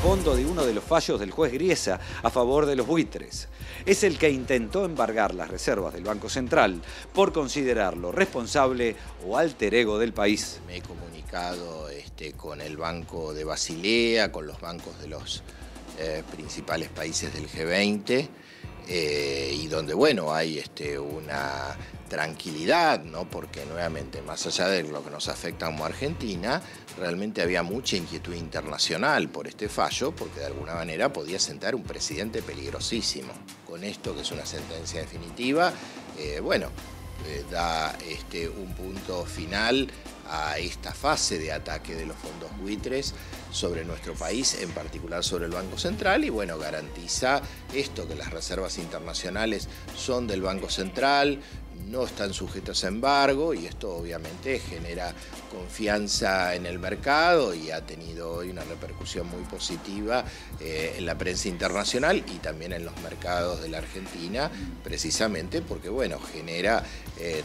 fondo de uno de los fallos del juez Griesa a favor de los buitres. Es el que intentó embargar las reservas del Banco Central por considerarlo responsable o alter ego del país. Me he comunicado con el Banco de Basilea, con los bancos de los principales países del G20, y donde, bueno, hay una tranquilidad, ¿no? Porque nuevamente, más allá de lo que nos afecta como Argentina, realmente había mucha inquietud internacional por este fallo, porque de alguna manera podía sentar un precedente peligrosísimo. Con esto, que es una sentencia definitiva, da un punto final a esta fase de ataque de los fondos buitres sobre nuestro país, en particular sobre el Banco Central, y bueno, garantiza esto, que las reservas internacionales son del Banco Central, no están sujetos a embargo, y esto obviamente genera confianza en el mercado y ha tenido hoy una repercusión muy positiva en la prensa internacional y también en los mercados de la Argentina, precisamente porque, bueno, genera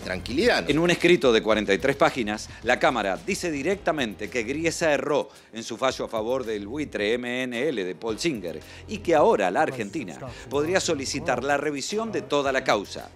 tranquilidad. En un escrito de 43 páginas, la Cámara dice directamente que Griesa erró en su fallo a favor del buitre MNL de Paul Singer y que ahora la Argentina podría solicitar la revisión de toda la causa.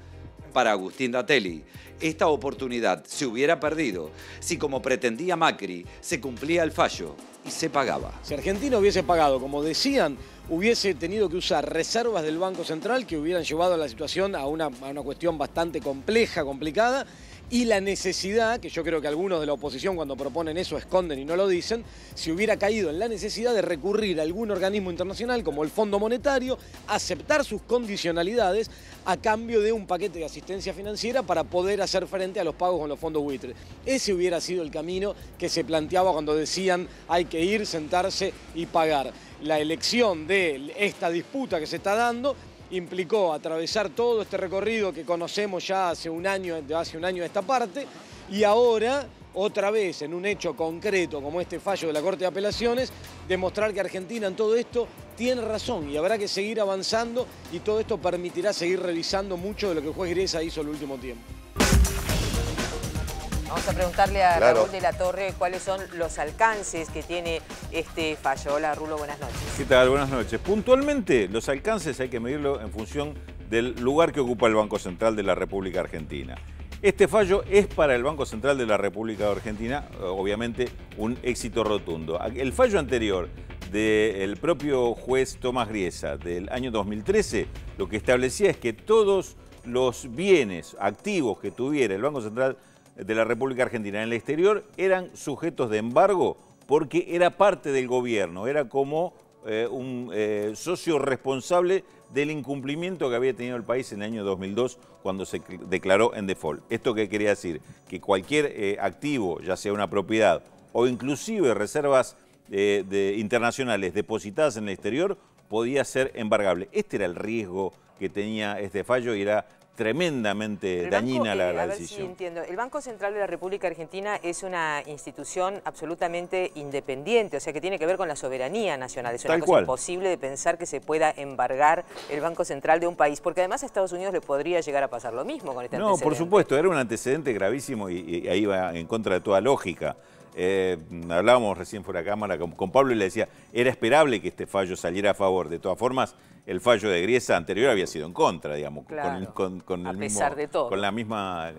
Para Agustín Datelli, esta oportunidad se hubiera perdido si, como pretendía Macri, se cumplía el fallo y se pagaba. Si Argentina hubiese pagado, como decían, hubiese tenido que usar reservas del Banco Central que hubieran llevado a la situación a una cuestión bastante compleja, complicada, y la necesidad, que yo creo que algunos de la oposición cuando proponen eso esconden y no lo dicen, si hubiera caído en la necesidad de recurrir a algún organismo internacional como el Fondo Monetario, aceptar sus condicionalidades a cambio de un paquete de asistencia financiera para poder hacer frente a los pagos con los fondos buitres. Ese hubiera sido el camino que se planteaba cuando decían hay que ir, sentarse y pagar. La elección de esta disputa que se está dando implicó atravesar todo este recorrido que conocemos ya hace un año de esta parte, y ahora, otra vez, en un hecho concreto como este fallo de la Corte de Apelaciones, demostrar que Argentina en todo esto tiene razón y habrá que seguir avanzando, y todo esto permitirá seguir revisando mucho de lo que el juez Griesa hizo el último tiempo. Vamos a preguntarle a Raúl de la Torre cuáles son los alcances que tiene este fallo. Hola, Rulo, buenas noches. ¿Qué tal? Buenas noches. Puntualmente, los alcances hay que medirlo en función del lugar que ocupa el Banco Central de la República Argentina. Este fallo es para el Banco Central de la República Argentina, obviamente, un éxito rotundo. El fallo anterior del propio juez Tomás Griesa del año 2013, lo que establecía es que todos los bienes activos que tuviera el Banco Central de la República Argentina en el exterior eran sujetos de embargo porque era parte del gobierno, era como un socio responsable del incumplimiento que había tenido el país en el año 2002 cuando se declaró en default. ¿Esto qué quería decir? Que cualquier activo, ya sea una propiedad o inclusive reservas internacionales depositadas en el exterior, podía ser embargable. Este era el riesgo que tenía este fallo y era tremendamente dañina la decisión. A ver si entiendo. El Banco Central de la República Argentina es una institución absolutamente independiente, o sea que tiene que ver con la soberanía nacional. Es una cosa imposible de pensar que se pueda embargar el Banco Central de un país, porque además a Estados Unidos le podría llegar a pasar lo mismo con este antecedente. No, por supuesto, era un antecedente gravísimo y ahí va en contra de toda lógica. Hablábamos recién fuera de cámara con Pablo y le decía, era esperable que este fallo saliera a favor. De todas formas, el fallo de Griesa anterior había sido en contra, digamos, claro, con el mismo, de todo, con la misma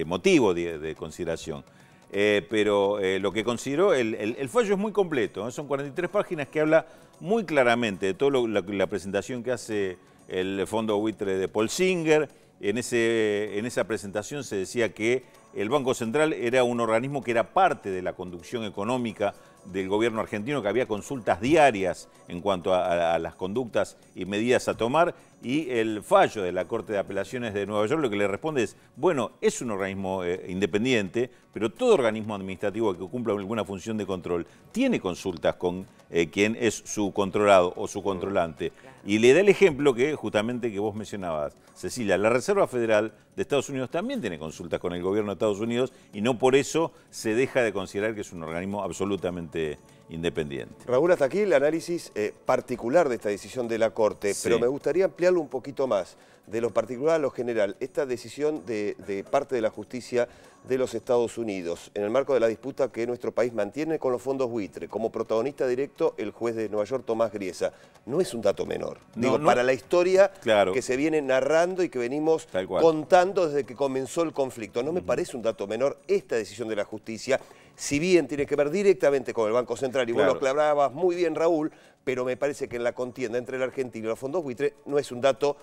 motivo de consideración. Pero lo que consideró, el fallo es muy completo, ¿eh? Son 43 páginas que habla muy claramente de toda la presentación que hace el fondo buitre de Paul Singer. En esa presentación se decía que el Banco Central era un organismo que era parte de la conducción económica del gobierno argentino, que había consultas diarias en cuanto a las conductas y medidas a tomar, y el fallo de la Corte de Apelaciones de Nueva York lo que le responde es, bueno, es un organismo independiente, pero todo organismo administrativo que cumpla alguna función de control tiene consultas con quien es su controlado o su controlante. Y le da el ejemplo que justamente que vos mencionabas, Cecilia, la Reserva Federal de Estados Unidos también tiene consultas con el gobierno de Estados Unidos y no por eso se deja de considerar que es un organismo absolutamente independiente. Raúl, hasta aquí el análisis particular de esta decisión de la Corte, Sí. pero me gustaría ampliarlo un poquito más, de lo particular a lo general. Esta decisión de parte de la justicia de los Estados Unidos, en el marco de la disputa que nuestro país mantiene con los fondos buitre, como protagonista directo el juez de Nueva York, Tomás Griesa, no es un dato menor. No. Para la historia Claro. que se viene narrando y que venimos contando desde que comenzó el conflicto. No me parece un dato menor esta decisión de la justicia, si bien tiene que ver directamente con el Banco Central, y vos lo aclarabas muy bien, Raúl, pero me parece que en la contienda entre la Argentina y los fondos buitre no es un dato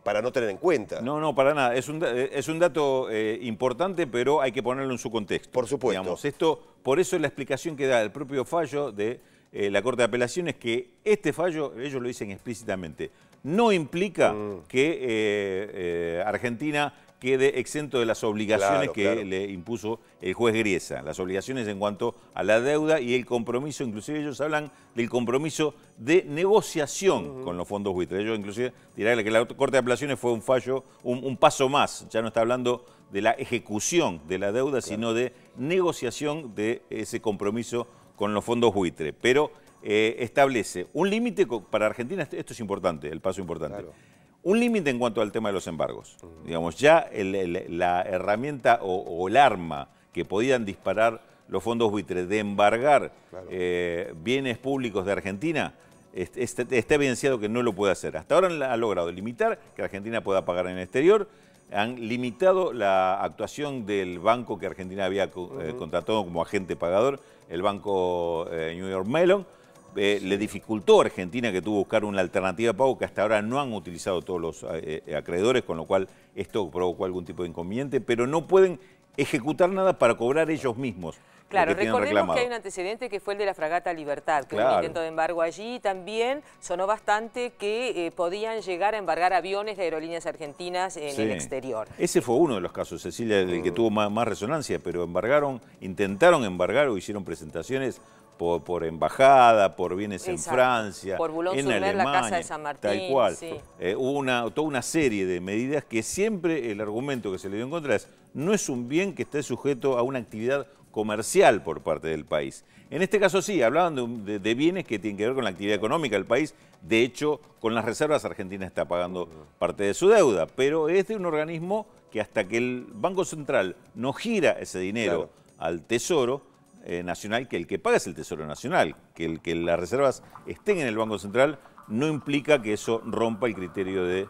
para no tener en cuenta. No, para nada. Es un dato importante, pero hay que ponerlo en su contexto. Por supuesto. Digamos, por eso la explicación que da el propio fallo de la Corte de Apelaciones, que este fallo, ellos lo dicen explícitamente, no implica que Argentina quede exento de las obligaciones que le impuso el juez Griesa, las obligaciones en cuanto a la deuda y el compromiso, inclusive ellos hablan del compromiso de negociación con los fondos buitres. Ellos inclusive dirán que la Corte de Apelaciones fue un fallo, un paso más, ya no está hablando de la ejecución de la deuda, sino de negociación de ese compromiso con los fondos buitres, pero establece un límite para Argentina, esto es importante, el paso importante. Un límite en cuanto al tema de los embargos. Digamos, ya la herramienta o el arma que podían disparar los fondos buitres de embargar bienes públicos de Argentina, está evidenciado que no lo puede hacer. Hasta ahora han logrado limitar que Argentina pueda pagar en el exterior, han limitado la actuación del banco que Argentina había contratado como agente pagador, el banco New York Mellon. Le dificultó a Argentina, que tuvo que buscar una alternativa de pago que hasta ahora no han utilizado todos los acreedores, con lo cual esto provocó algún tipo de inconveniente, pero no pueden ejecutar nada para cobrar ellos mismos. Claro, recordemos que hay un antecedente que fue el de la fragata Libertad, que hubo un intento de embargo allí, y también sonó bastante que podían llegar a embargar aviones de aerolíneas argentinas en el exterior. Ese fue uno de los casos, Cecilia, el que tuvo más resonancia, pero intentaron embargar o hicieron presentaciones por embajada, por bienes en Francia, por en Alemania, la Casa de San Martín. Tal cual. Sí. Hubo toda una serie de medidas que siempre el argumento que se le dio en contra es no es un bien que esté sujeto a una actividad comercial por parte del país. En este caso sí, hablaban de bienes que tienen que ver con la actividad económica del país. De hecho, con las reservas Argentina está pagando parte de su deuda, pero es de un organismo que hasta que el Banco Central no gira ese dinero al Tesoro Nacional, que el que paga es el Tesoro Nacional, que las reservas estén en el Banco Central no implica que eso rompa el criterio de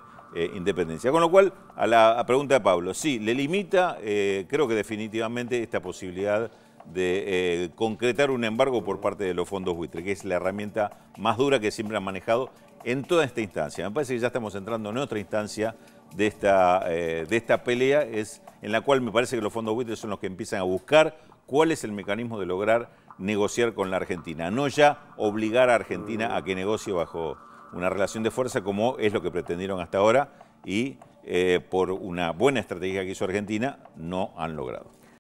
independencia. Con lo cual, a la pregunta de Pablo, sí, le limita, creo que definitivamente, esta posibilidad de concretar un embargo por parte de los fondos buitre, que es la herramienta más dura que siempre han manejado en toda esta instancia. Me parece que ya estamos entrando en otra instancia de esta pelea, en la cual me parece que los fondos buitres son los que empiezan a buscar cuál es el mecanismo de lograr negociar con la Argentina, no ya obligar a Argentina a que negocie bajo una relación de fuerza como es lo que pretendieron hasta ahora y por una buena estrategia que hizo Argentina no han logrado.